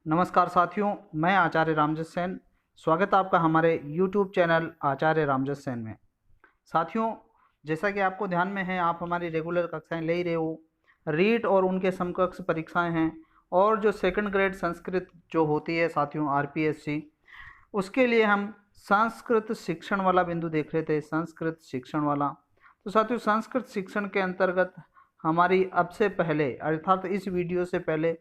नमस्कार साथियों, मैं आचार्य रामजस सेन। स्वागत है आपका हमारे YouTube चैनल आचार्य रामजस सेन में। साथियों, जैसा कि आपको ध्यान में है, आप हमारी रेगुलर कक्षाएं ले ही रहे हो। रीट और उनके समकक्ष परीक्षाएं हैं, और जो सेकंड ग्रेड संस्कृत जो होती है साथियों RPSC, उसके लिए हम संस्कृत शिक्षण वाला बिंदु देख रहे थे, संस्कृत शिक्षण वाला। तो साथियों, संस्कृत शिक्षण के अंतर्गत हमारी अब से पहले अर्थात इस वीडियो से पहले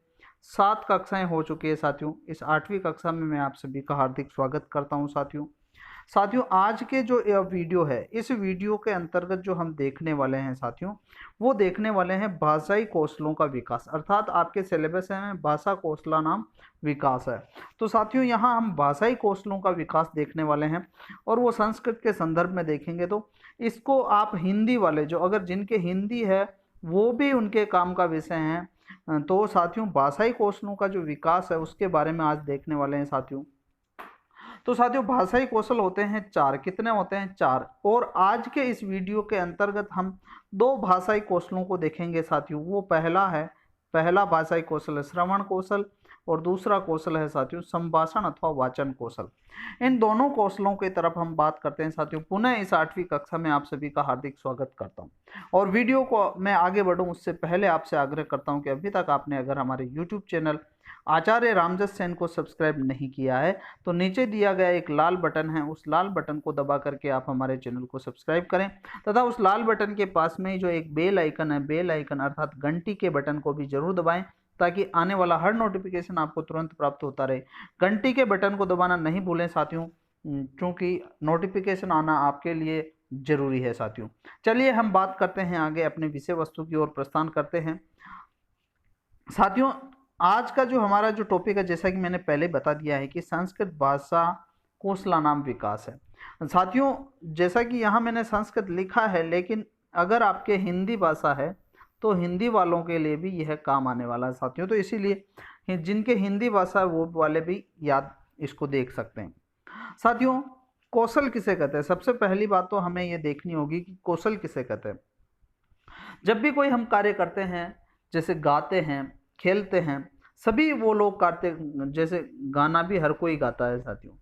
7 कक्षाएं हो चुकी है साथियों। इस 8वीं कक्षा में मैं आप सभी का हार्दिक स्वागत करता हूं साथियों। आज के जो वीडियो है, इस वीडियो के अंतर्गत जो हम देखने वाले हैं साथियों, वो देखने वाले हैं भाषाई कौशलों का विकास, अर्थात आपके सिलेबस में भाषा कौशला नाम विकास है। तो साथियों, यहाँ हम भाषाई कौशलों का विकास देखने वाले हैं, और वो संस्कृत के संदर्भ में देखेंगे। तो इसको आप हिंदी वाले, जो अगर जिनके हिंदी है वो भी उनके काम का विषय है। तो साथियों, भाषाई कौशलों का जो विकास है उसके बारे में आज देखने वाले हैं साथियों। तो साथियों, भाषाई कौशल होते हैं 4। कितने होते हैं? 4। और आज के इस वीडियो के अंतर्गत हम 2 भाषाई कौशलों को देखेंगे साथियों। वो पहला भाषाई कौशल है श्रवण कौशल, और दूसरा कौशल है साथियों संभाषण अथवा वाचन कौशल। इन दोनों कौशलों की तरफ हम बात करते हैं साथियों। पुनः इस 8वीं कक्षा में आप सभी का हार्दिक स्वागत करता हूं, और वीडियो को मैं आगे बढ़ूं उससे पहले आपसे आग्रह करता हूं कि अभी तक आपने अगर हमारे YouTube चैनल आचार्य रामजस सेन को सब्सक्राइब नहीं किया है तो नीचे दिया गया एक लाल बटन है, उस लाल बटन को दबा करके आप हमारे चैनल को सब्सक्राइब करें, तथा उस लाल बटन के पास में ही जो एक बेल आइकन है, बेल आइकन अर्थात घंटी के बटन को भी जरूर दबाएं, ताकि आने वाला हर नोटिफिकेशन आपको तुरंत प्राप्त होता रहे। घंटी के बटन को दबाना नहीं भूलें साथियों, क्योंकि नोटिफिकेशन आना आपके लिए जरूरी है साथियों। चलिए हम बात करते हैं आगे, अपने विषय वस्तु की ओर प्रस्थान करते हैं साथियों। आज का जो हमारा जो टॉपिक है, जैसा कि मैंने पहले बता दिया है कि संस्कृत भाषा कौशला नाम विकास है साथियों। जैसा कि यहाँ मैंने संस्कृत लिखा है, लेकिन अगर आपके हिंदी भाषा है तो हिंदी वालों के लिए भी यह काम आने वाला है साथियों। तो इसीलिए जिनके हिंदी भाषा है वो वाले भी याद इसको देख सकते हैं साथियों। कौशल किसे कहते हैं? सबसे पहली बात तो हमें ये देखनी होगी कि कौशल किसे कहते हैं। जब भी कोई हम कार्य करते हैं, जैसे गाते हैं, खेलते हैं, सभी वो लोग करते, जैसे गाना भी हर कोई गाता है साथियों,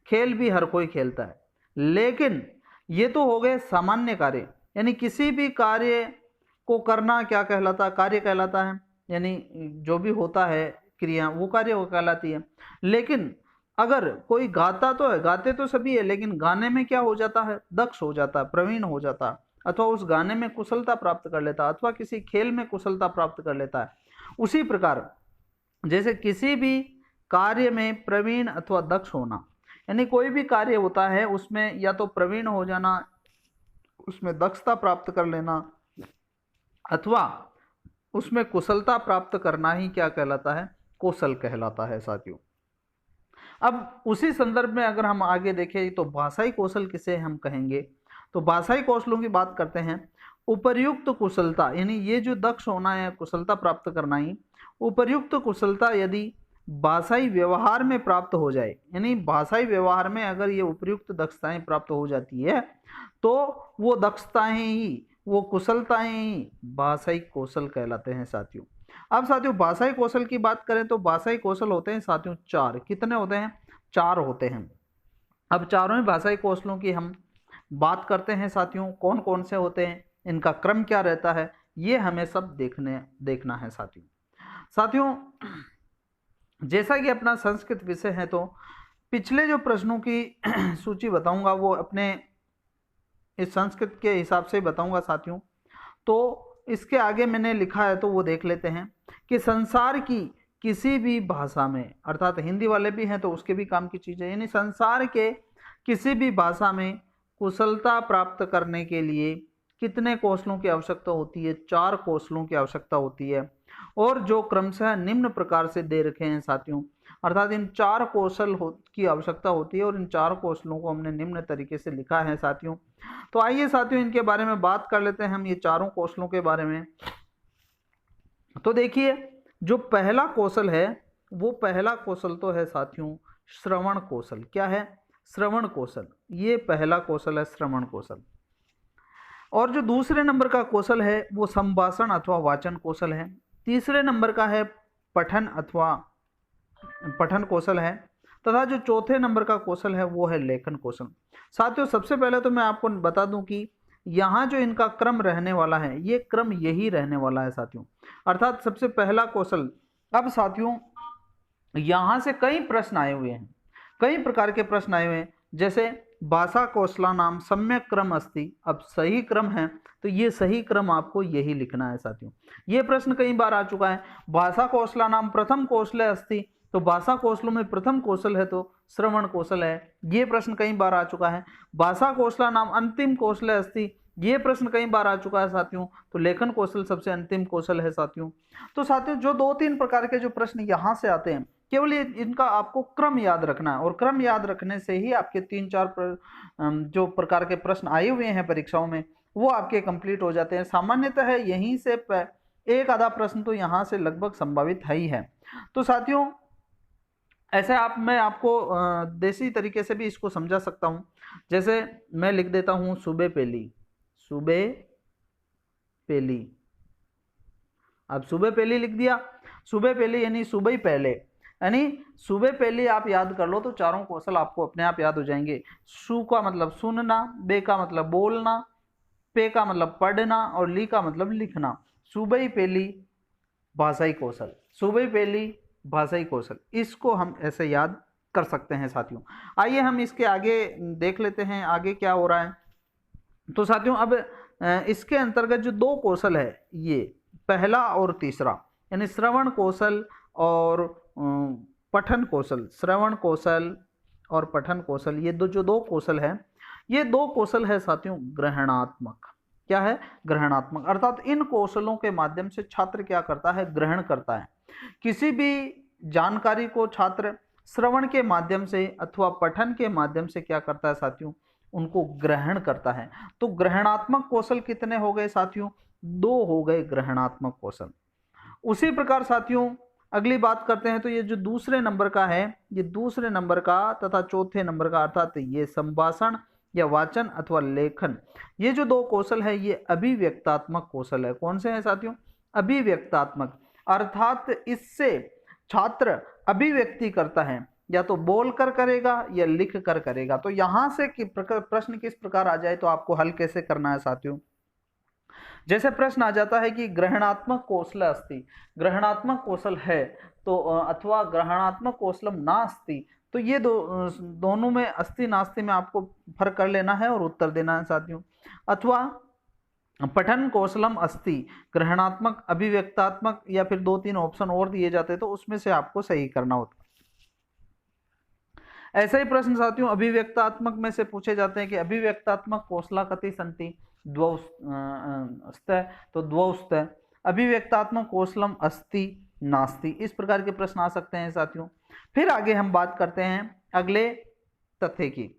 खेल भी हर कोई खेलता है, लेकिन ये तो हो गए सामान्य कार्य। यानी किसी भी कार्य को करना क्या कहलाता है? कार्य कहलाता है। यानी जो भी होता है क्रिया, वो कार्य वो कहलाती है। लेकिन अगर कोई गाता तो है, गाते तो सभी है, लेकिन गाने में क्या हो जाता है? दक्ष हो जाता है, प्रवीण हो जाता है, अथवा उस गाने में कुशलता प्राप्त कर लेता है, अथवा किसी खेल में कुशलता प्राप्त कर लेता है। उसी प्रकार जैसे किसी भी कार्य में प्रवीण अथवा दक्ष होना, यानी कोई भी कार्य होता है उसमें या तो प्रवीण हो जाना, उसमें दक्षता प्राप्त कर लेना, अथवा उसमें कुशलता प्राप्त करना ही क्या कहलाता है? कौशल कहलाता है साथियों। अब उसी संदर्भ में अगर हम आगे देखें तो भाषाई कौशल किसे हम कहेंगे, तो भाषाई कौशलों की बात करते हैं। उपर्युक्त कुशलता, यानी ये जो दक्ष होना है, कुशलता प्राप्त करना ही, उपर्युक्त कुशलता यदि भाषाई व्यवहार में प्राप्त हो जाए, यानी भाषाई व्यवहार में अगर ये उपयुक्त दक्षताएं प्राप्त हो जाती है, तो वो दक्षताएं ही, वो कुशलताएं ही भाषाई कौशल कहलाते हैं साथियों। अब साथियों, भाषाई कौशल की बात करें तो भाषाई कौशल होते हैं साथियों 4। कितने होते हैं? 4 होते हैं। अब चारों ही भाषाई कौशलों की हम बात करते हैं साथियों। कौन कौन से होते हैं, इनका क्रम क्या रहता है, ये हमें सब देखना है साथियों। जैसा कि अपना संस्कृत विषय है, तो पिछले जो प्रश्नों की सूची बताऊंगा वो अपने इस संस्कृत के हिसाब से बताऊंगा साथियों। तो इसके आगे मैंने लिखा है तो वो देख लेते हैं कि संसार की किसी भी भाषा में, अर्थात हिंदी वाले भी हैं तो उसके भी काम की चीज़ है, यानी संसार के किसी भी भाषा में कुशलता प्राप्त करने के लिए कितने कौशलों की आवश्यकता होती है? 4 कौशलों की आवश्यकता होती है, और जो क्रमशः निम्न प्रकार से दे रखे हैं साथियों। अर्थात इन 4 कौशल की आवश्यकता होती है, और इन 4 कौशलों को हमने निम्न तरीके से लिखा है साथियों। तो आइए साथियों इनके बारे में बात कर लेते हैं हम, ये चारों कौशलों के बारे में। तो देखिए, जो पहला कौशल है, वो पहला कौशल तो है साथियों श्रवण कौशल। क्या है? श्रवण कौशल। ये पहला कौशल है, श्रवण कौशल। और जो दूसरे नंबर का कौशल है वो संभाषण अथवा वाचन कौशल है। तीसरे नंबर का है पठन अथवा पठन कौशल है, तथा जो चौथे नंबर का कौशल है वो है लेखन कौशल। साथियों सबसे पहले तो मैं आपको बता दूं कि यहाँ जो इनका क्रम रहने वाला है ये क्रम यही रहने वाला है साथियों, अर्थात सबसे पहला कौशल। अब साथियों यहाँ से कई प्रश्न आए हुए हैं, कई प्रकार के प्रश्न आए हुए हैं, जैसे भाषा कौशला नाम सम्यक क्रम अस्ति। अब सही क्रम है तो ये सही क्रम आपको यही लिखना है साथियों। ये प्रश्न कई बार आ चुका है, भाषा कौशला नाम प्रथम कौशल अस्ति, तो भाषा कौशलों में प्रथम कौशल है तो श्रवण कौशल है, ये प्रश्न कई बार आ चुका है। भाषा कौशला नाम अंतिम कौशल अस्ति, ये प्रश्न कई बार आ चुका है साथियों, तो लेखन कौशल सबसे अंतिम कौशल है साथियों। तो साथियों जो 2-3 प्रकार के जो प्रश्न यहाँ से आते हैं, केवल ये इनका आपको क्रम याद रखना है, और क्रम याद रखने से ही आपके 3-4 जो प्रकार के प्रश्न आए हुए हैं परीक्षाओं में वो आपके कंप्लीट हो जाते हैं। सामान्यतः यहीं से एक आधा प्रश्न तो यहाँ से लगभग संभावित है ही है। तो साथियों ऐसे मैं आपको देसी तरीके से भी इसको समझा सकता हूँ, जैसे मैं लिख देता हूँ सुबह पहली, सुबह पहली। अब सुबह पहली लिख दिया, सुबह पहली यानी सुबह ही पहले, यानी सुबह पहले आप याद कर लो तो चारों कौशल आपको अपने आप याद हो जाएंगे। सु का मतलब सुनना, बे का मतलब बोलना, पे का मतलब पढ़ना, और ली का मतलब लिखना। सुबह ही पहली भाषाई कौशल, सुबह ही पहली भाषाई कौशल, इसको हम ऐसे याद कर सकते हैं साथियों। आइए हम इसके आगे देख लेते हैं आगे क्या हो रहा है। तो साथियों अब इसके अंतर्गत जो 2 कौशल है, ये पहला और तीसरा, यानी श्रवण कौशल और पठन कौशल, श्रवण कौशल और पठन कौशल, ये जो 2 कौशल है, ये 2 कौशल है साथियों ग्रहणात्मक। क्या है? ग्रहणात्मक, अर्थात इन कौशलों के माध्यम से छात्र क्या करता है? ग्रहण करता है। किसी भी जानकारी को छात्र श्रवण के माध्यम से अथवा पठन के माध्यम से क्या करता है साथियों? उनको ग्रहण करता है। तो ग्रहणात्मक कौशल कितने हो गए साथियों? 2 हो गए ग्रहणात्मक कौशल। उसी प्रकार साथियों अगली बात करते हैं, तो ये जो दूसरे नंबर का है, ये दूसरे नंबर का तथा चौथे नंबर का, अर्थात ये संभाषण या वाचन अथवा लेखन, ये जो 2 कौशल है ये अभिव्यक्तात्मक कौशल है। कौन से हैं साथियों? अभिव्यक्तात्मक, अर्थात इससे छात्र अभिव्यक्ति करता है, या तो बोल कर करेगा या लिख कर करेगा। तो यहां से प्रश्न किस प्रकार आ जाए तो आपको हल कैसे करना है साथियों? जैसे प्रश्न आ जाता है कि ग्रहणात्मक कौशल अस्ति, ग्रहणात्मक कौशल है तो अथवा ग्रहणात्मक कौशलम नास्ति, तो ये दोनों में अस्ति नास्ति में आपको फर्क कर लेना है और उत्तर देना है साथियों। अथवा पठन कौशलम अस्ति, ग्रहणात्मक, अभिव्यक्तात्मक, या फिर 2-3 ऑप्शन और दिए जाते तो उसमें से आपको सही करना होता। ऐसे ही प्रश्न साथियों अभिव्यक्तात्मक में से पूछे जाते हैं कि अभिव्यक्तात्मक कौशला कति संति, द्वौस्तः, तो द्वौस्तः, अभिव्यक्तात्मक कौशलम अस्ति नास्ति, इस प्रकार के प्रश्न आ सकते हैं साथियों। फिर आगे हम बात करते हैं अगले तथ्य की।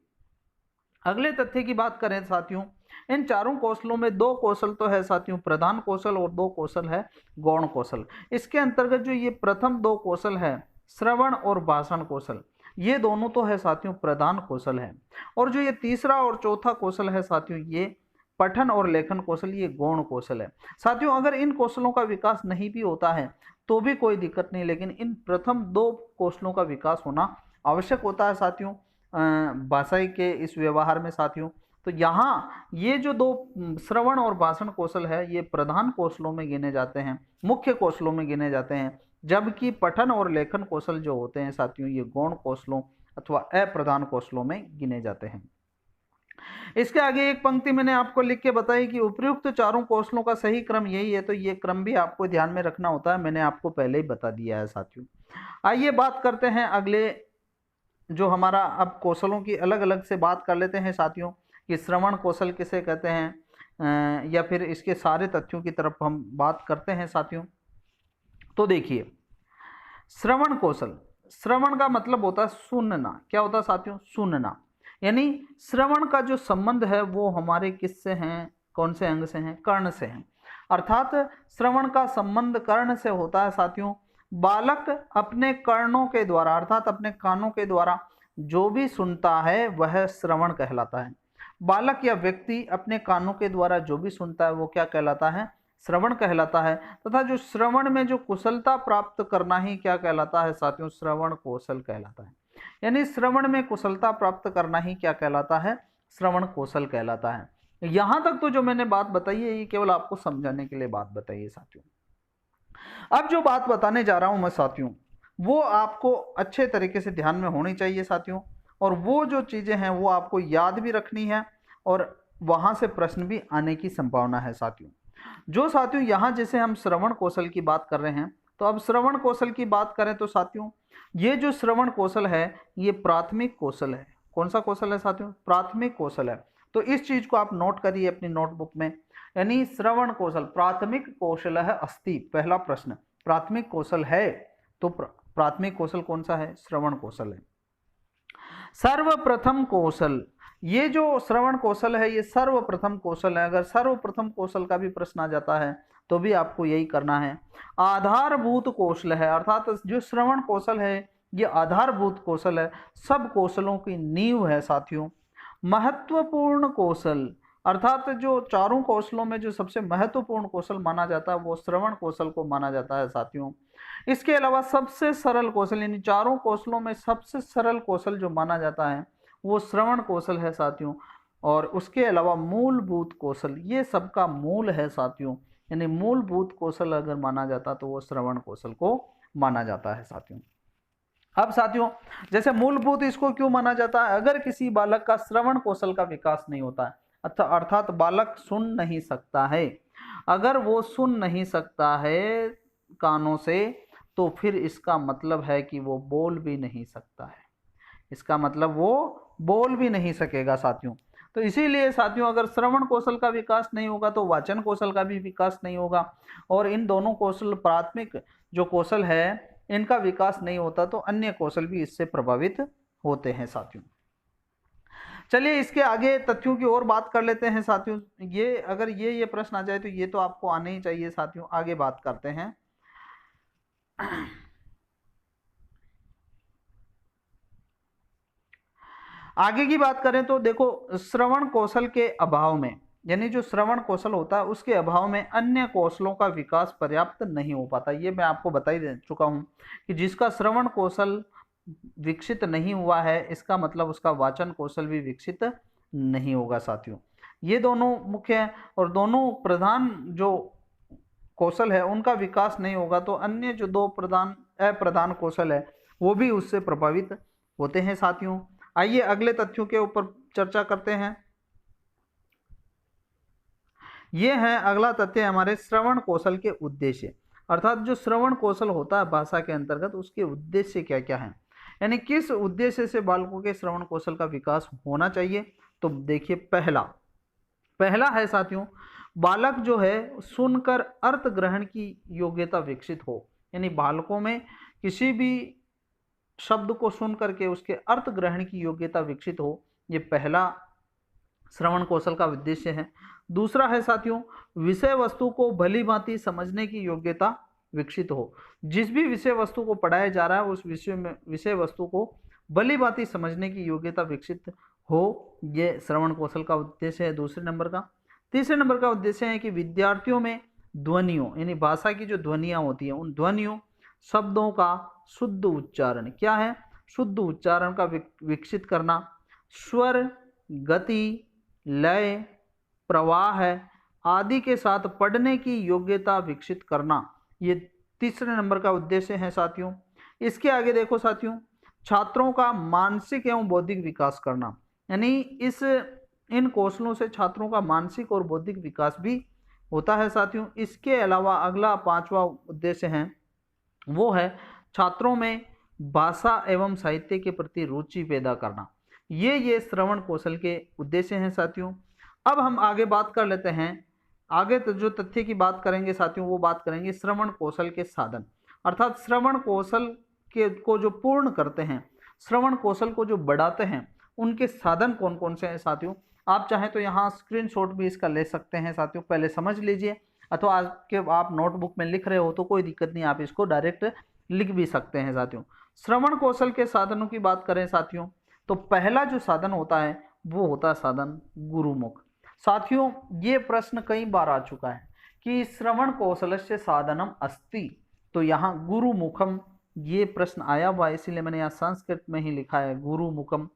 अगले तथ्य की बात करें साथियों, इन चारों कौशलों में 2 कौशल तो है साथियों प्रधान कौशल और 2 कौशल है गौण कौशल। इसके अंतर्गत जो ये प्रथम 2 कौशल है श्रवण और भाषण कौशल, ये दोनों तो है साथियों प्रधान कौशल है, और जो ये तीसरा और चौथा कौशल है साथियों ये पठन और लेखन कौशल, ये गौण कौशल है। साथियों अगर इन कौशलों का विकास नहीं भी होता है तो भी कोई दिक्कत नहीं, लेकिन इन प्रथम 2 कौशलों का विकास होना आवश्यक होता है साथियों भाषा के इस व्यवहार में साथियों। तो यहाँ ये जो 2 श्रवण और भाषण कौशल है ये प्रधान कौशलों में गिने जाते हैं, मुख्य कौशलों में गिने जाते हैं, जबकि पठन और लेखन कौशल जो होते हैं साथियों ये गौण कौशलों अथवा अप्रधान कौशलों में गिने जाते हैं। इसके आगे एक पंक्ति मैंने आपको लिख के बताई कि उपयुक्त चारों कौशलों का सही क्रम यही है, तो ये क्रम भी आपको ध्यान में रखना होता है, मैंने आपको पहले ही बता दिया है साथियों। आइए बात करते हैं अगले जो हमारा, अब कौशलों की अलग अलग से बात कर लेते हैं साथियों कि श्रवण कौशल किसे कहते हैं, या फिर इसके सारे तथ्यों की तरफ हम बात करते हैं साथियों। तो देखिए श्रवण कौशल, श्रवण का मतलब होता है सुनना। क्या होता है साथियों? सुनना। यानी श्रवण का जो संबंध है वो हमारे किससे हैं? कौन से अंग से हैं? कर्ण से हैं। अर्थात श्रवण का संबंध कर्ण से होता है साथियों। बालक अपने कर्णों के द्वारा अर्थात अपने कानों के द्वारा जो भी सुनता है वह श्रवण कहलाता है। बालक या व्यक्ति अपने कानों के द्वारा जो भी सुनता है वो क्या कहलाता है? श्रवण कहलाता है, तथा जो श्रवण में जो कुशलता प्राप्त करना ही क्या कहलाता है साथियों, श्रवण कौशल कहलाता है। यानी श्रवण में कुशलता प्राप्त करना ही क्या कहलाता है, श्रवण कौशल कहलाता है। यहां तक तो जो मैंने बात बताई है ये केवल आपको समझाने के लिए बात बताई है साथियों। अब जो बात बताने जा रहा हूं मैं साथियों, वो आपको अच्छे तरीके से ध्यान में होनी चाहिए साथियों, और वो जो चीजें हैं वो आपको याद भी रखनी है और वहां से प्रश्न भी आने की संभावना है साथियों। जो साथियों यहाँ जैसे हम श्रवण कौशल की बात कर रहे हैं, तो अब श्रवण कौशल की बात करें तो साथियों ये जो श्रवण कौशल है ये प्राथमिक कौशल है। कौन सा कौशल है साथियों, प्राथमिक कौशल है। तो इस चीज को आप नोट करिए अपनी नोटबुक में, यानी श्रवण कौशल प्राथमिक कौशल है अस्ति। पहला प्रश्न प्राथमिक कौशल है, तो प्राथमिक कौशल कौन सा है, श्रवण कौशल है। सर्वप्रथम कौशल, ये जो श्रवण कौशल है ये सर्वप्रथम कौशल है। अगर सर्वप्रथम कौशल का भी प्रश्न आ जाता है तो भी आपको यही करना है। आधारभूत कौशल है, अर्थात जो श्रवण कौशल है ये आधारभूत कौशल है, सब कौशलों की नींव है साथियों। महत्वपूर्ण कौशल, अर्थात जो चारों कौशलों में जो सबसे महत्वपूर्ण कौशल माना जाता है वो श्रवण कौशल को माना जाता है साथियों। इसके अलावा सबसे सरल कौशल, यानी चारों कौशलों में सबसे सरल कौशल जो माना जाता है वो श्रवण कौशल है साथियों। और उसके अलावा मूलभूत कौशल, ये सबका मूल है साथियों, यानी मूलभूत कौशल अगर माना जाता तो वो श्रवण कौशल को माना जाता है साथियों। अब साथियों जैसे मूलभूत इसको क्यों माना जाता है, अगर किसी बालक का श्रवण कौशल का विकास नहीं होता है, अर्थात बालक सुन नहीं सकता है, अगर वो सुन नहीं सकता है कानों से, तो फिर इसका मतलब है कि वो बोल भी नहीं सकता है, इसका मतलब वो बोल भी नहीं सकेगा साथियों। तो इसीलिए साथियों अगर श्रवण कौशल का विकास नहीं होगा तो वाचन कौशल का भी विकास नहीं होगा, और इन दोनों कौशल प्राथमिक जो कौशल है इनका विकास नहीं होता तो अन्य कौशल भी इससे प्रभावित होते हैं साथियों। चलिए इसके आगे तथ्यों की और बात कर लेते हैं साथियों। ये अगर ये प्रश्न आ जाए तो ये तो आपको आने ही चाहिए साथियों। आगे बात करते हैं। आगे की बात करें तो देखो श्रवण कौशल के अभाव में, यानी जो श्रवण कौशल होता है उसके अभाव में अन्य कौशलों का विकास पर्याप्त नहीं हो पाता। ये मैं आपको बता ही दे चुका हूं कि जिसका श्रवण कौशल विकसित नहीं हुआ है इसका मतलब उसका वाचन कौशल भी विकसित नहीं होगा साथियों। ये दोनों मुख्य हैं और दोनों प्रधान जो कौशल है उनका विकास नहीं होगा तो अन्य जो दो अप्रधान कौशल है वो भी उससे प्रभावित होते हैं साथियों। आइए अगले तथ्यों के ऊपर चर्चा करते हैं। ये है अगला तथ्य हमारे श्रवण कौशल के उद्देश्य, अर्थात जो श्रवण कौशल होता है भाषा के अंतर्गत उसके उद्देश्य क्या क्या हैं, यानी किस उद्देश्य से बालकों के श्रवण कौशल का विकास होना चाहिए। तो देखिए पहला है साथियों बालक जो है सुनकर अर्थ ग्रहण की योग्यता विकसित हो, यानी बालकों में किसी भी शब्द को सुन करके उसके अर्थ ग्रहण की योग्यता विकसित हो, ये पहला श्रवण कौशल का उद्देश्य है। दूसरा है साथियों विषय वस्तु को भली भांति समझने की योग्यता विकसित हो, जिस भी विषय वस्तु को पढ़ाया जा रहा है उस विषय वस्तु को भली भांति समझने की योग्यता विकसित हो, ये श्रवण कौशल का उद्देश्य है दूसरे नंबर का। तीसरे नंबर का उद्देश्य है कि विद्यार्थियों में ध्वनियों, यानी भाषा की जो ध्वनियां होती हैं उन ध्वनियों शब्दों का शुद्ध उच्चारण, क्या है शुद्ध उच्चारण का विकसित करना, स्वर गति लय प्रवाह आदि के साथ पढ़ने की योग्यता विकसित करना, ये तीसरे नंबर का उद्देश्य है साथियों। इसके आगे देखो साथियों छात्रों का मानसिक एवं बौद्धिक विकास करना, यानी इन कौशलों से छात्रों का मानसिक और बौद्धिक विकास भी होता है साथियों। इसके अलावा अगला पांचवा उद्देश्य है वो है छात्रों में भाषा एवं साहित्य के प्रति रुचि पैदा करना, ये श्रवण कौशल के उद्देश्य हैं साथियों। अब हम आगे बात कर लेते हैं, आगे तो जो तथ्य की बात करेंगे साथियों वो बात करेंगे श्रवण कौशल के साधन, अर्थात श्रवण कौशल को जो पूर्ण करते हैं, श्रवण कौशल को जो बढ़ाते हैं उनके साधन कौन कौन से हैं साथियों। आप चाहें तो यहाँ स्क्रीनशॉट भी इसका ले सकते हैं साथियों, पहले समझ लीजिए, अथवा आप नोटबुक में लिख रहे हो तो कोई दिक्कत नहीं, आप इसको डायरेक्ट लिख भी सकते हैं साथियों। श्रवण कौशल के साधनों की बात करें साथियों तो पहला जो साधन होता है वो होता है साधन गुरुमुख। साथियों ये प्रश्न कई बार आ चुका है कि श्रवण कौशलस्य साधनम अस्ति, तो यहाँ गुरुमुखम ये प्रश्न आया हुआ है, इसीलिए मैंने यहाँ संस्कृत में ही लिखा है गुरुमुखम।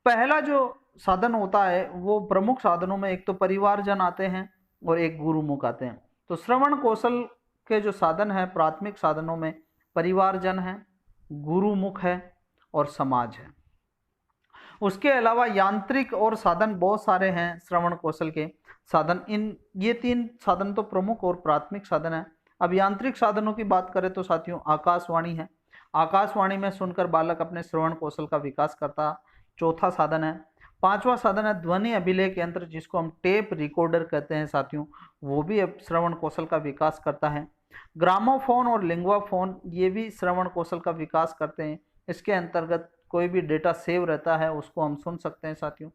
पहला जो साधन होता है वो प्रमुख साधनों में एक तो परिवारजन आते हैं और एक गुरुमुख आते हैं। तो श्रवण कौशल के जो साधन है प्राथमिक साधनों में परिवारजन है, गुरुमुख है और समाज है। उसके अलावा यांत्रिक और साधन बहुत सारे हैं श्रवण कौशल के साधन। ये 3 साधन तो प्रमुख और प्राथमिक साधन है। अब यांत्रिक साधनों की बात करें तो साथियों आकाशवाणी है, आकाशवाणी में सुनकर बालक अपने श्रवण कौशल का विकास करता चौथा साधन है। 5वां साधन है ध्वनि अभिलेख यंत्र, जिसको हम टेप रिकॉर्डर कहते हैं साथियों, वो भी अब श्रवण कौशल का विकास करता है। ग्रामोफोन और लिंग्वाफोन ये भी श्रवण कौशल का विकास करते हैं। इसके अंतर्गत कोई भी डेटा सेव रहता है उसको हम सुन सकते हैं साथियों।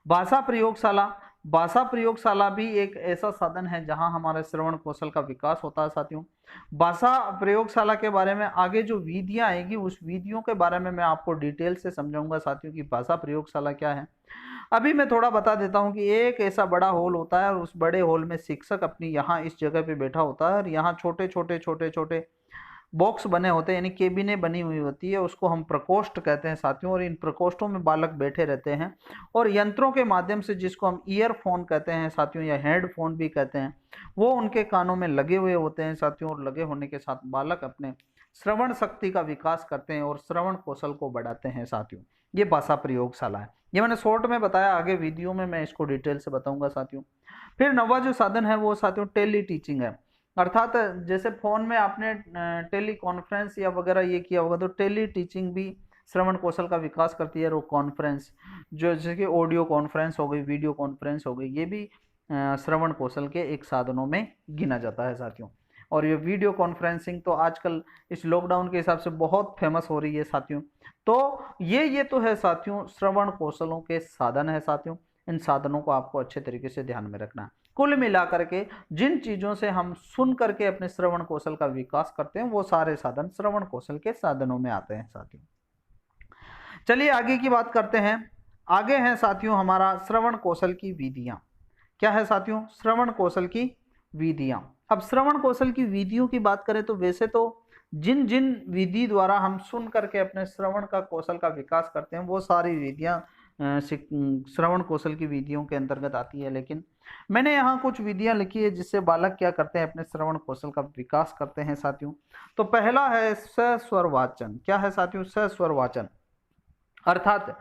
भाषा प्रयोगशाला, भाषा प्रयोगशाला भी एक ऐसा साधन है जहां हमारे श्रवण कौशल का विकास होता है साथियों। भाषा प्रयोगशाला के बारे में आगे जो विधियां आएगी उस विधियों के बारे में मैं आपको डिटेल से समझाऊंगा साथियों कि भाषा प्रयोगशाला क्या है। अभी मैं थोड़ा बता देता हूं कि एक ऐसा बड़ा हॉल होता है और उस बड़े हॉल में शिक्षक अपनी यहाँ इस जगह पे बैठा होता है और यहाँ छोटे छोटे बॉक्स बने होते हैं, यानी केबिने बनी हुई होती है, उसको हम प्रकोष्ठ कहते हैं साथियों। और इन प्रकोष्ठों में बालक बैठे रहते हैं और यंत्रों के माध्यम से, जिसको हम ईयरफोन कहते हैं साथियों या हेडफोन भी कहते हैं, वो उनके कानों में लगे हुए होते हैं साथियों। और लगे होने के साथ बालक अपने श्रवण शक्ति का विकास करते हैं और श्रवण कौशल को बढ़ाते हैं साथियों। ये भाषा प्रयोगशाला है, ये मैंने शॉर्ट में बताया, आगे वीडियो में मैं इसको डिटेल से बताऊंगा साथियों। फिर 9वां जो साधन है वो साथियों टेली टीचिंग है, अर्थात जैसे फोन में आपने टेली कॉन्फ्रेंस या वगैरह ये किया होगा, तो टेली टीचिंग भी श्रवण कौशल का विकास करती है। और कॉन्फ्रेंस जो जैसे कि ऑडियो कॉन्फ्रेंस हो गई, वीडियो कॉन्फ्रेंस हो गई, ये भी श्रवण कौशल के एक साधनों में गिना जाता है साथियों। और ये वीडियो कॉन्फ्रेंसिंग तो आजकल इस लॉकडाउन के हिसाब से बहुत फेमस हो रही है साथियों। तो ये तो है साथियों श्रवण कौशलों के साधन है साथियों। इन साधनों को आपको अच्छे तरीके से ध्यान में रखना है। कुल मिलाकर के जिन चीजों से हम सुन करके अपने श्रवण कौशल का विकास करते हैं वो सारे साधन श्रवण कौशल के साधनों में आते हैं साथियों। चलिए आगे की बात करते हैं। आगे है साथियों हमारा श्रवण कौशल की विधियां। क्या है साथियों? श्रवण कौशल की विधियां। अब श्रवण कौशल की विधियों की बात करें तो वैसे तो जिन जिन विधि द्वारा हम सुन करके अपने श्रवण का कौशल का विकास करते हैं वो सारी विधियां श्रवण कौशल की विधियों के अंतर्गत आती है, लेकिन मैंने यहाँ कुछ विधियां लिखी है जिससे बालक क्या करते हैं अपने श्रवण कौशल का विकास करते हैं साथियों। तो पहला है सस्वर वाचन। क्या है साथियों? सस्वर वाचन, अर्थात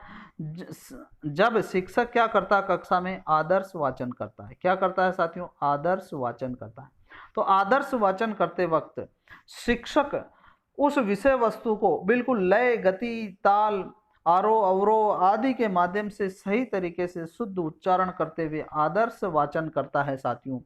जब शिक्षक क्या करता है कक्षा में आदर्श वाचन करता है। क्या करता है साथियों? आदर्श वाचन करता है। तो आदर्श वाचन करते वक्त शिक्षक उस विषय वस्तु को बिल्कुल लय, गति, ताल, आरोह अवरोह आदि के माध्यम से सही तरीके से शुद्ध उच्चारण करते हुए आदर्श वाचन करता है साथियों।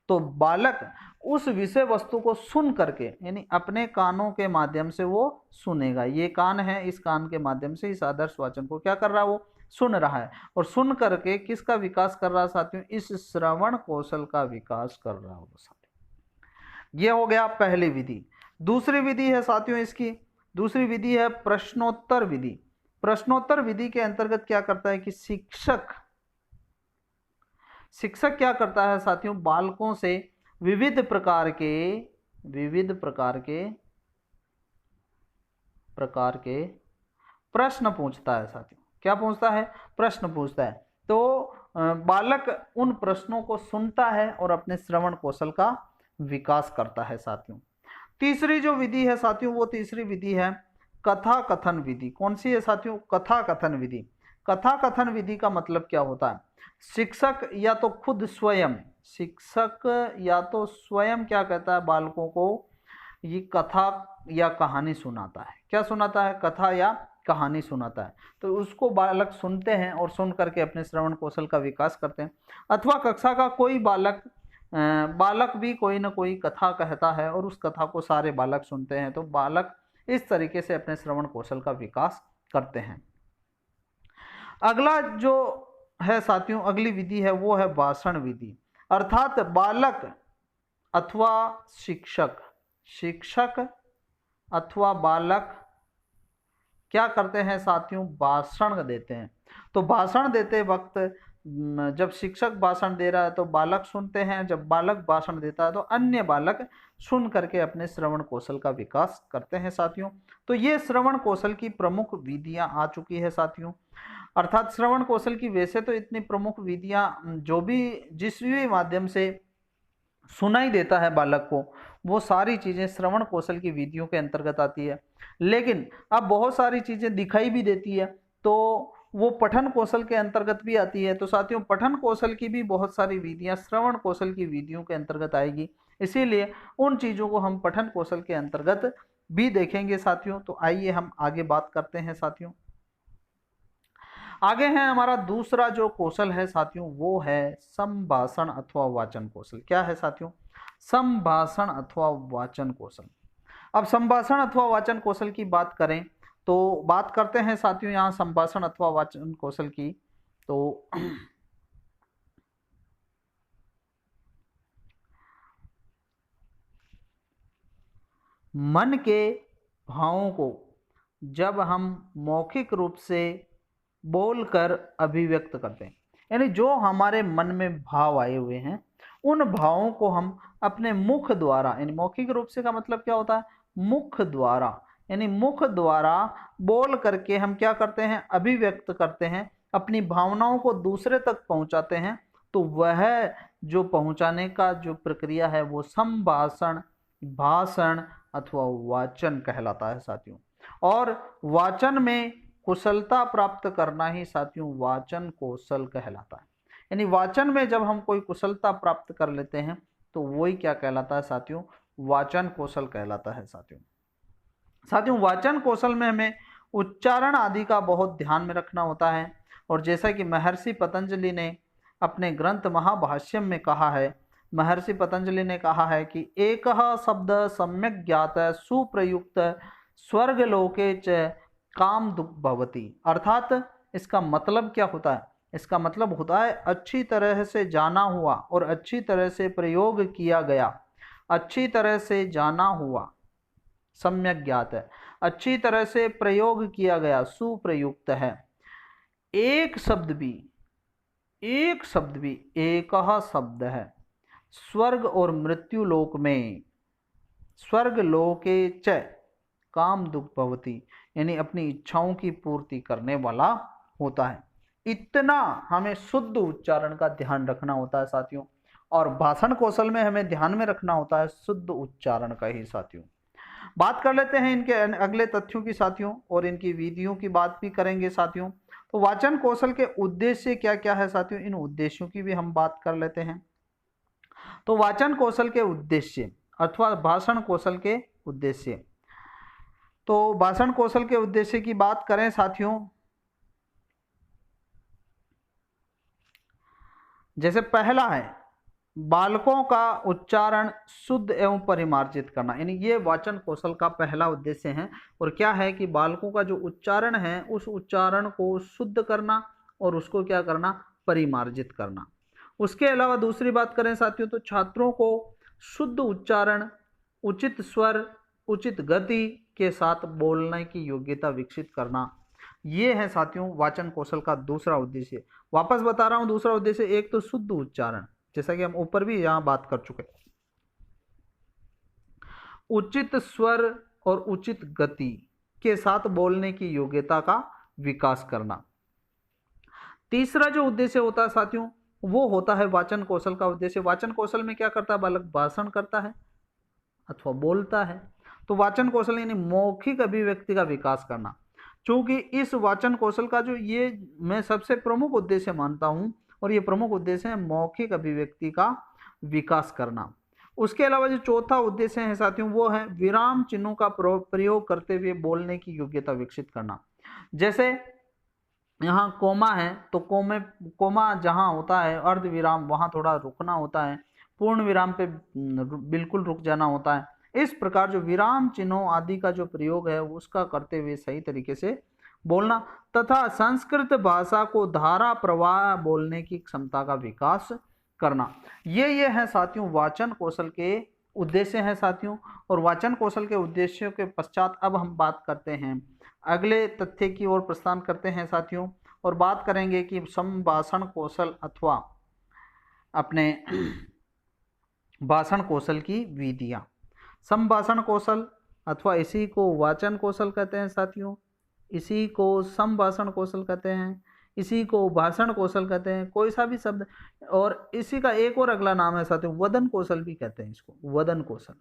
तो बालक उस विषय वस्तु को सुन करके, यानी अपने कानों के माध्यम से वो सुनेगा। ये कान है, इस कान के माध्यम से इस आदर्श वाचन को क्या कर रहा है? वो सुन रहा है। और सुन करके किसका विकास कर रहा है साथियों? इस श्रवण कौशल का विकास कर रहा होगा साथियों। ये हो गया पहली विधि। दूसरी विधि है साथियों इसकी, दूसरी विधि है प्रश्नोत्तर विधि। प्रश्नोत्तर विधि के अंतर्गत क्या करता है कि शिक्षक क्या करता है साथियों? बालकों से विविध प्रकार के प्रश्न पूछता है साथियों। क्या पूछता है? प्रश्न पूछता है। तो बालक उन प्रश्नों को सुनता है और अपने श्रवण कौशल का विकास करता है साथियों। तीसरी जो विधि है साथियों वो तीसरी विधि है कथा कथन विधि। कौन सी है साथियों? कथा कथन विधि। कथा कथन विधि का मतलब क्या होता है? शिक्षक या तो स्वयं क्या कहता है? बालकों को ये कथा या कहानी सुनाता है। क्या सुनाता है? कथा या कहानी सुनाता है। तो उसको बालक सुनते हैं और सुन करके अपने श्रवण कौशल का विकास करते हैं। अथवा कक्षा का कोई बालक भी कोई ना कोई कथा कहता है और उस कथा को सारे बालक सुनते हैं। तो बालक इस तरीके से अपने श्रवण कौशल का विकास करते हैं। अगला जो है साथियों, अगली विधि है वो है भाषण विधि। अर्थात बालक अथवा शिक्षक अथवा बालक क्या करते हैं साथियों? भाषण देते हैं। तो भाषण देते वक्त जब शिक्षक भाषण दे रहा है तो बालक सुनते हैं, जब बालक भाषण देता है तो अन्य बालक सुन करके अपने श्रवण कौशल का विकास करते हैं साथियों। तो ये श्रवण कौशल की प्रमुख विधियां आ चुकी है साथियों। अर्थात श्रवण कौशल की वैसे तो इतनी प्रमुख विधियां जो भी जिस भी माध्यम से सुनाई देता है बालक को, वो सारी चीजें श्रवण कौशल की विधियों के अंतर्गत आती है। लेकिन अब बहुत सारी चीजें दिखाई भी देती है तो वो पठन कौशल के अंतर्गत भी आती है। तो साथियों पठन कौशल की भी बहुत सारी विधियां श्रवण कौशल की विधियों के अंतर्गत आएगी, इसीलिए उन चीजों को हम पठन कौशल के अंतर्गत भी देखेंगे साथियों। तो आइए हम आगे बात करते हैं साथियों। आगे है हमारा दूसरा जो कौशल है साथियों, वो है संभाषण अथवा वाचन कौशल। क्या है साथियों? संभाषण अथवा वाचन कौशल। अब संभाषण अथवा वाचन कौशल की बात करें तो बात करते हैं साथियों यहाँ संभाषण अथवा वाचन कौशल की। तो मन के भावों को जब हम मौखिक रूप से बोलकर अभिव्यक्त करते हैं, यानी जो हमारे मन में भाव आए हुए हैं उन भावों को हम अपने मुख द्वारा, यानी मौखिक रूप से का मतलब क्या होता है? मुख द्वारा, यानी मुख द्वारा बोल करके हम क्या करते हैं? अभिव्यक्त करते हैं, अपनी भावनाओं को दूसरे तक पहुंचाते हैं। तो वह जो पहुंचाने का जो प्रक्रिया है वो संभाषण, भाषण अथवा वाचन कहलाता है साथियों। और वाचन में कुशलता प्राप्त करना ही साथियों वाचन कौशल कहलाता है। यानी वाचन में जब हम कोई कुशलता प्राप्त कर लेते हैं तो वही क्या कहलाता है साथियों? वाचन कौशल कहलाता है साथियों। साथियों वाचन कौशल में हमें उच्चारण आदि का बहुत ध्यान में रखना होता है। और जैसा कि महर्षि पतंजलि ने अपने ग्रंथ महाभाष्यम में कहा है, महर्षि पतंजलि ने कहा है कि एक शब्द सम्यक ज्ञात सुप्रयुक्त स्वर्गलोके च काम दुख भवति। अर्थात इसका मतलब क्या होता है? इसका मतलब होता है अच्छी तरह से जाना हुआ और अच्छी तरह से प्रयोग किया गया, अच्छी तरह से जाना हुआ, सम्यक ज्ञात है, अच्छी तरह से प्रयोग किया गया, सुप्रयुक्त है। एक शब्द भी एक शब्द है स्वर्ग और मृत्यु लोक में, स्वर्ग लोके च काम दुख भवति, यानी अपनी इच्छाओं की पूर्ति करने वाला होता है। इतना हमें शुद्ध उच्चारण का ध्यान रखना होता है साथियों। और भाषण कौशल में हमें ध्यान में रखना होता है शुद्ध उच्चारण का ही साथियों। बात कर लेते हैं इनके अगले तथ्यों की साथियों, और इनकी विधियों की बात भी करेंगे साथियों। तो वाचन कौशल के उद्देश्य क्या क्या है साथियों, इन उद्देश्यों की भी हम बात कर लेते हैं। तो वाचन कौशल के उद्देश्य अथवा भाषण कौशल के उद्देश्य, तो भाषण कौशल के उद्देश्य की बात करें साथियों, जैसे पहला है बालकों का उच्चारण शुद्ध एवं परिमार्जित करना, यानी ये वाचन कौशल का पहला उद्देश्य है। और क्या है कि बालकों का जो उच्चारण है उस उच्चारण को शुद्ध करना और उसको क्या करना? परिमार्जित करना। उसके अलावा दूसरी बात करें साथियों तो छात्रों को शुद्ध उच्चारण, उचित स्वर, उचित गति के साथ बोलने की योग्यता विकसित करना, ये है साथियों वाचन कौशल का दूसरा उद्देश्य। वापस बता रहा हूं दूसरा उद्देश्य, एक तो शुद्ध उच्चारण, जैसा कि हम ऊपर भी यहां बात कर चुके, उचित स्वर और उचित गति के साथ बोलने की योग्यता का विकास करना। तीसरा जो उद्देश्य होता है साथियों वो होता है वाचन कौशल का उद्देश्य। वाचन कौशल में क्या करता है? बालक भाषण करता है अथवा बोलता है। तो वाचन कौशल यानी मौखिक अभिव्यक्ति का विकास करना। चूंकि इस वाचन कौशल का जो ये मैं सबसे प्रमुख उद्देश्य मानता हूं, और ये प्रमुख उद्देश्य है मौखिक अभिव्यक्ति का विकास करना। उसके अलावा जो चौथा उद्देश्य है साथियों वो है विराम चिन्हों का प्रयोग करते हुए बोलने की योग्यता विकसित करना। जैसे यहाँ कोमा है तो कोमा जहाँ होता है अर्ध विराम वहाँ थोड़ा रुकना होता है, पूर्ण विराम पे बिल्कुल रुक जाना होता है। इस प्रकार जो विराम चिन्हों आदि का जो प्रयोग है उसका करते हुए सही तरीके से बोलना, तथा संस्कृत भाषा को धारा प्रवाह बोलने की क्षमता का विकास करना, ये है साथियों वाचन कौशल के उद्देश्य हैं साथियों। और वाचन कौशल के उद्देश्यों के पश्चात अब हम बात करते हैं अगले तथ्य की ओर प्रस्थान करते हैं साथियों, और बात करेंगे कि संभाषण कौशल अथवा अपने भाषण कौशल की विधियां। संभाषण कौशल अथवा इसी को वाचन कौशल कहते हैं साथियों, इसी को संभाषण कौशल कहते हैं, इसी को भाषण कौशल कहते हैं, कोई सा भी शब्द। और इसी का एक और अगला नाम है साथियों, वदन कौशल भी कहते हैं इसको, वदन कौशल।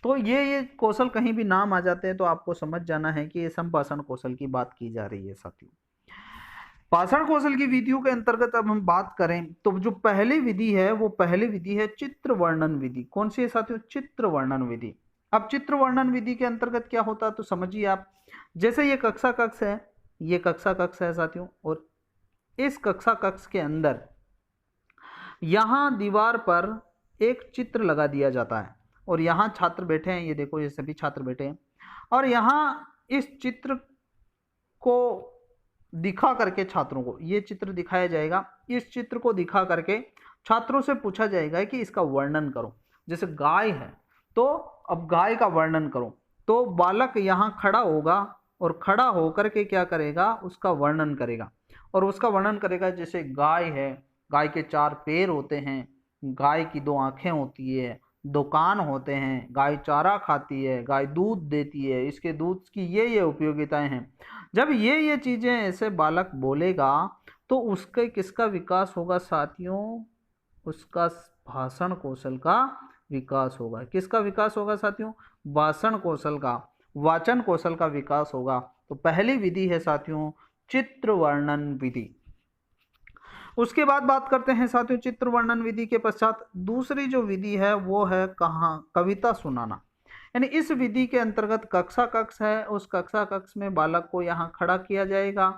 तो ये कौशल कहीं भी नाम आ जाते हैं तो आपको समझ जाना है कि ये संभाषण कौशल की बात की जा रही है साथियों। भाषण कौशल की विधियों के अंतर्गत अब हम बात करें तो जो पहली विधि है वो पहली विधि है चित्र वर्णन विधि। कौन सी है साथियों? चित्र वर्णन विधि। अब चित्र वर्णन विधि के अंतर्गत क्या होता है तो समझिए आप, जैसे ये कक्षा कक्ष है, ये कक्षा कक्ष है साथियों, और इस कक्षा कक्ष के अंदर यहां दीवार पर एक चित्र लगा दिया जाता है और यहाँ छात्र बैठे हैं, ये देखो ये सभी छात्र बैठे हैं, और यहाँ इस चित्र को दिखा करके छात्रों को ये चित्र दिखाया जाएगा। इस चित्र को दिखा करके छात्रों से पूछा जाएगा कि इसका वर्णन करो। जैसे गाय है तो अब गाय का वर्णन करो, तो बालक यहाँ खड़ा होगा और खड़ा होकर के क्या करेगा, उसका वर्णन करेगा। और उसका वर्णन करेगा जैसे गाय है, गाय के 4 पैर होते हैं, गाय की 2 आंखें होती है, 2 कान होते हैं, गाय चारा खाती है, गाय दूध देती है, इसके दूध की ये उपयोगिताएं हैं। जब ये चीजें ऐसे बालक बोलेगा तो उसके किसका विकास होगा साथियों? उसका भाषण कौशल का विकास होगा। किसका विकास होगा साथियों? भाषण कौशल का, वाचन कौशल का विकास होगा। तो पहली विधि है साथियों चित्र वर्णन विधि। उसके बाद बात करते हैं साथियों चित्र वर्णन विधि के पश्चात दूसरी जो विधि है वो है कविता सुनाना। यानी इस विधि के अंतर्गत कक्षा कक्ष है, उस कक्षा कक्ष में बालक को यहाँ खड़ा किया जाएगा।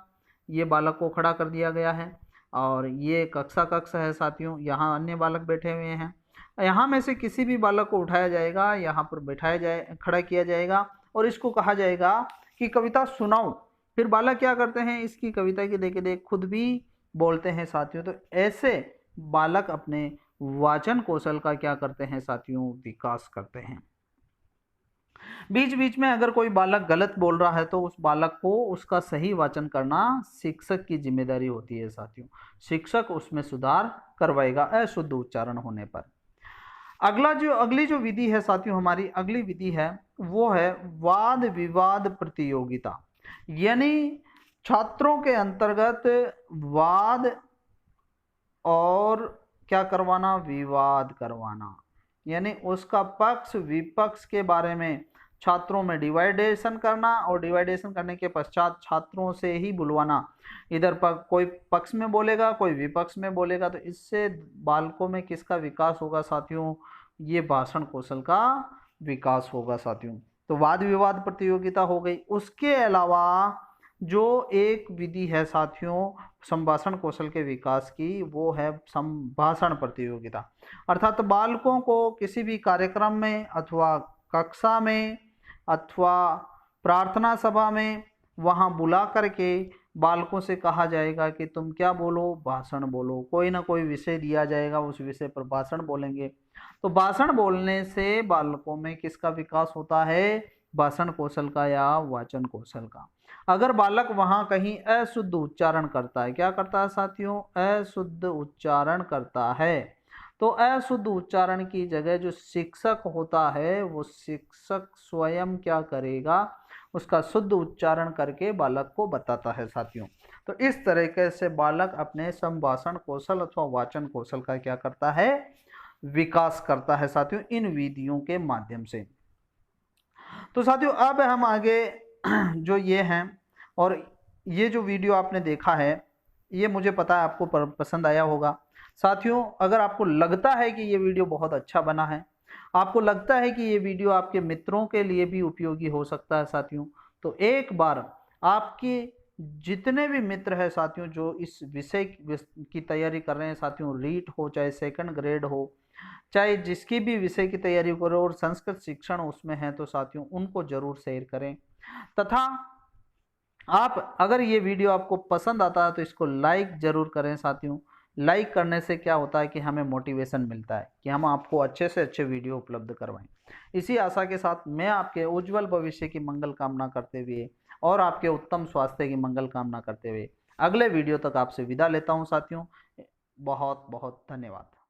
ये बालक को खड़ा कर दिया गया है और ये कक्षा कक्ष है साथियों, यहाँ अन्य बालक बैठे हुए हैं। यहाँ में से किसी भी बालक को उठाया जाएगा, यहाँ पर खड़ा किया जाएगा और इसको कहा जाएगा कि कविता सुनाओ। फिर बालक क्या करते हैं, इसकी कविता की देख खुद भी बोलते हैं साथियों। तो ऐसे बालक अपने वाचन कौशल का क्या करते हैं साथियों? विकास करते हैं। बीच बीच में अगर कोई बालक गलत बोल रहा है तो उस बालक को उसका सही वाचन करना शिक्षक की जिम्मेदारी होती है साथियों। शिक्षक उसमें सुधार करवाएगा अशुद्ध उच्चारण होने पर। अगली जो विधि है साथियों, हमारी अगली विधि है वो है वाद विवाद प्रतियोगिता। यानी छात्रों के अंतर्गत वाद और क्या करवाना, विवाद करवाना। यानी उसका पक्ष विपक्ष के बारे में छात्रों में डिवाइडेशन करना और डिवाइडेशन करने के पश्चात छात्रों से ही बुलवाना। इधर कोई पक्ष में बोलेगा, कोई विपक्ष में बोलेगा। तो इससे बालकों में किसका विकास होगा साथियों? ये भाषण कौशल का विकास होगा साथियों। तो वाद विवाद प्रतियोगिता हो गई। उसके अलावा जो एक विधि है साथियों संभाषण कौशल के विकास की, वो है संभाषण प्रतियोगिता। अर्थात बालकों को किसी भी कार्यक्रम में अथवा कक्षा में अथवा प्रार्थना सभा में वहाँ बुला करके बालकों से कहा जाएगा कि तुम क्या बोलो, भाषण बोलो। कोई ना कोई विषय दिया जाएगा, उस विषय पर भाषण बोलेंगे। तो भाषण बोलने से बालकों में किसका विकास होता है? भाषण कौशल का या वाचन कौशल का। अगर बालक वहां कहीं अशुद्ध उच्चारण करता है, क्या करता है साथियों? अशुद्ध उच्चारण करता है, तो अशुद्ध उच्चारण की जगह जो शिक्षक होता है वो शिक्षक स्वयं क्या करेगा? उसका शुद्ध उच्चारण करके बालक को बताता है साथियों। तो इस तरीके से बालक अपने संभाषण कौशल अथवा वाचन कौशल का क्या करता है? विकास करता है साथियों इन विधियों के माध्यम से। तो साथियों अब हम आगे जो ये हैं, और ये जो वीडियो आपने देखा है ये मुझे पता है आपको पसंद आया होगा साथियों। अगर आपको लगता है कि ये वीडियो बहुत अच्छा बना है, आपको लगता है कि ये वीडियो आपके मित्रों के लिए भी उपयोगी हो सकता है साथियों, तो एक बार आपके जितने भी मित्र हैं साथियों जो इस विषय की तैयारी कर रहे हैं साथियों, रीट हो चाहे सेकंड ग्रेड हो, चाहे जिसकी भी विषय की तैयारी करो और संस्कृत शिक्षण उसमें है, तो साथियों उनको जरूर शेयर करें। तथा आप अगर ये वीडियो आपको पसंद आता है तो इसको लाइक जरूर करें साथियों। लाइक करने से क्या होता है कि हमें मोटिवेशन मिलता है कि हम आपको अच्छे से अच्छे वीडियो उपलब्ध करवाएं। इसी आशा के साथ मैं आपके उज्जवल भविष्य की मंगल कामना करते हुए और आपके उत्तम स्वास्थ्य की मंगल कामना करते हुए अगले वीडियो तक आपसे विदा लेता हूँ साथियों। बहुत बहुत धन्यवाद।